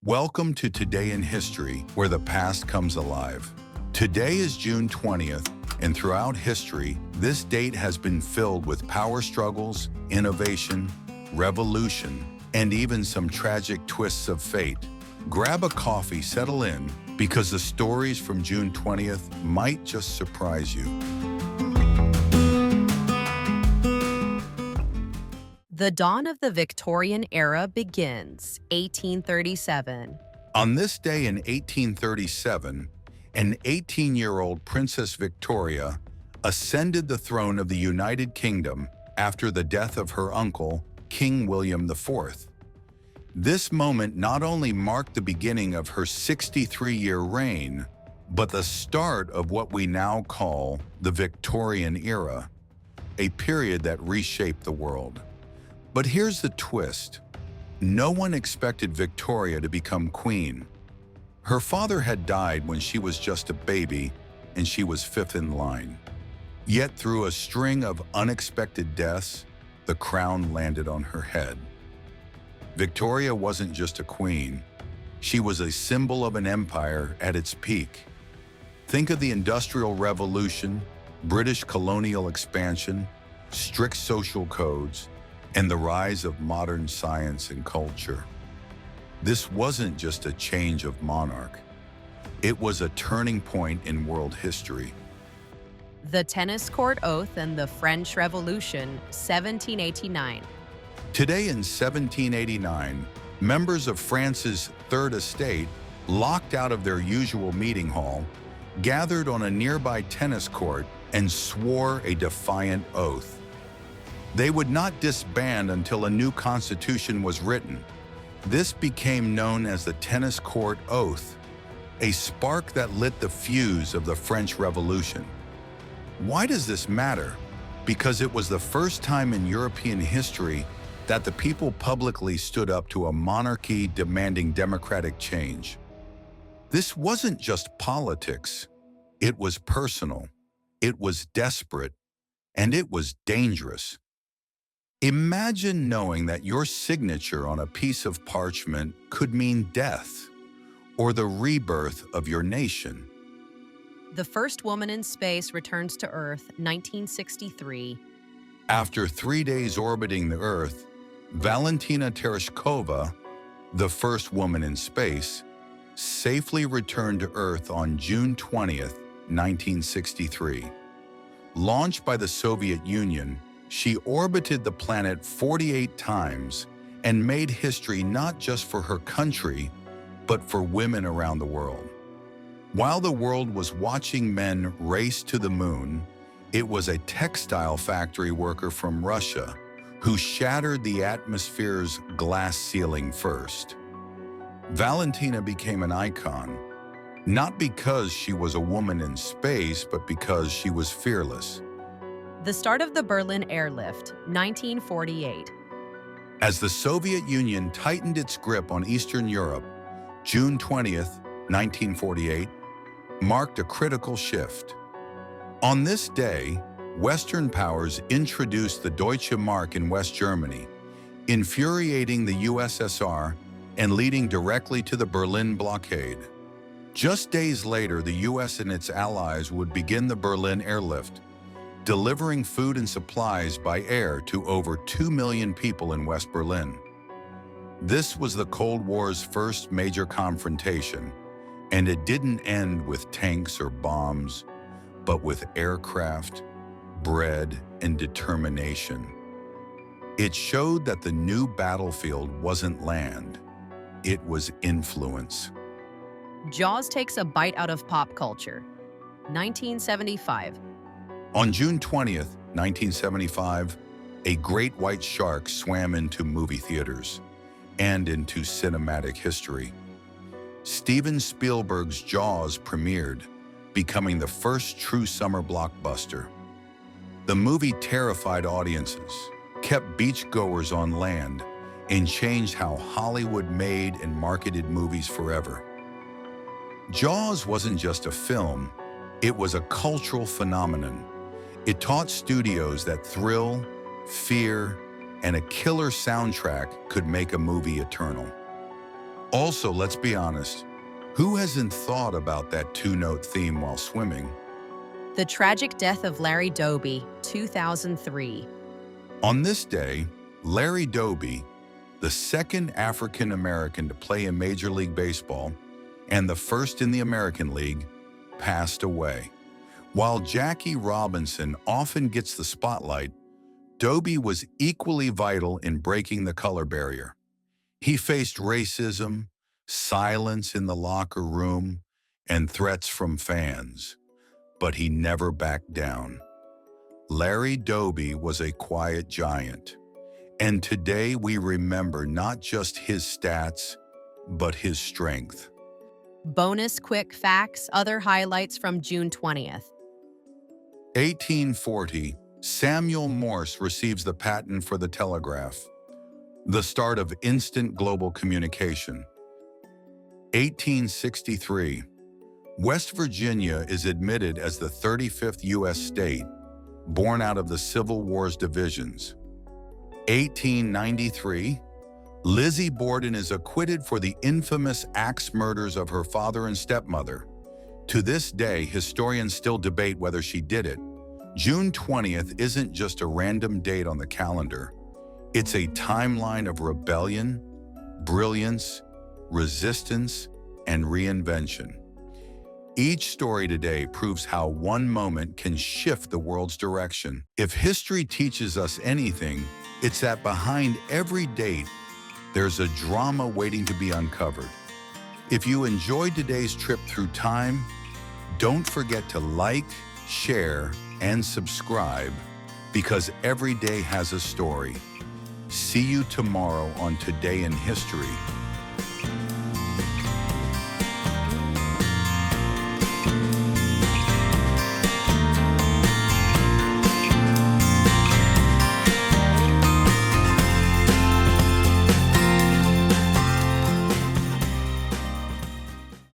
Welcome to Today in History, where the past comes alive. Today is June 20th, and throughout history, this date has been filled with power struggles, innovation, revolution, and even some tragic twists of fate. Grab a coffee, settle in, because the stories from June 20th might just surprise you. The dawn of the Victorian era begins, 1837. On this day in 1837, an 18-year-old Princess Victoria ascended the throne of the United Kingdom after the death of her uncle, King William IV. This moment not only marked the beginning of her 63-year reign, but the start of what we now call the Victorian era, a period that reshaped the world. But here's the twist. No one expected Victoria to become queen. Her father had died when she was just a baby, and she was fifth in line. Yet through a string of unexpected deaths, the crown landed on her head. Victoria wasn't just a queen. She was a symbol of an empire at its peak. Think of the Industrial Revolution, British colonial expansion, strict social codes, and the rise of modern science and culture. This wasn't just a change of monarch. It was a turning point in world history. The Tennis Court Oath and the French Revolution, 1789. Today in 1789, members of France's Third Estate, locked out of their usual meeting hall, gathered on a nearby tennis court and swore a defiant oath. They would not disband until a new constitution was written. This became known as the Tennis Court Oath, a spark that lit the fuse of the French Revolution. Why does this matter? Because it was the first time in European history that the people publicly stood up to a monarchy demanding democratic change. This wasn't just politics. It was personal, it was desperate, and it was dangerous. Imagine knowing that your signature on a piece of parchment could mean death or the rebirth of your nation. The first woman in space returns to Earth, 1963. After 3 days orbiting the Earth, Valentina Tereshkova, the first woman in space, safely returned to Earth on June 20th, 1963. Launched by the Soviet Union, she orbited the planet 48 times and made history not just for her country, but for women around the world. While the world was watching men race to the moon, it was a textile factory worker from Russia who shattered the atmosphere's glass ceiling first. Valentina became an icon, not because she was a woman in space, but because she was fearless. The start of the Berlin Airlift, 1948. As the Soviet Union tightened its grip on Eastern Europe, June 20th, 1948, marked a critical shift. On this day, Western powers introduced the Deutsche Mark in West Germany, infuriating the USSR and leading directly to the Berlin blockade. Just days later, the US and its allies would begin the Berlin Airlift, delivering food and supplies by air to over 2 million people in West Berlin. This was the Cold War's first major confrontation, and it didn't end with tanks or bombs, but with aircraft, bread, and determination. It showed that the new battlefield wasn't land, it was influence. Jaws takes a bite out of pop culture, 1975. On June 20th, 1975, a great white shark swam into movie theaters and into cinematic history. Steven Spielberg's Jaws premiered, becoming the first true summer blockbuster. The movie terrified audiences, kept beachgoers on land, and changed how Hollywood made and marketed movies forever. Jaws wasn't just a film, it was a cultural phenomenon. It taught studios that thrill, fear, and a killer soundtrack could make a movie eternal. Also, let's be honest, who hasn't thought about that two-note theme while swimming? The tragic death of Larry Doby, 2003. On this day, Larry Doby, the second African-American to play in Major League Baseball and the first in the American League, passed away. While Jackie Robinson often gets the spotlight, Doby was equally vital in breaking the color barrier. He faced racism, silence in the locker room, and threats from fans, but he never backed down. Larry Doby was a quiet giant, and today we remember not just his stats, but his strength. Bonus quick facts, other highlights from June 20th. 1840, Samuel Morse receives the patent for the telegraph, the start of instant global communication. 1863, West Virginia is admitted as the 35th U.S. state, born out of the Civil War's divisions. 1893, Lizzie Borden is acquitted for the infamous axe murders of her father and stepmother. To this day, historians still debate whether she did it. June 20th isn't just a random date on the calendar. It's a timeline of rebellion, brilliance, resistance, and reinvention. Each story today proves how one moment can shift the world's direction. If history teaches us anything, it's that behind every date, there's a drama waiting to be uncovered. If you enjoyed today's trip through time, don't forget to like, share, and subscribe, because every day has a story. See you tomorrow on Today in History.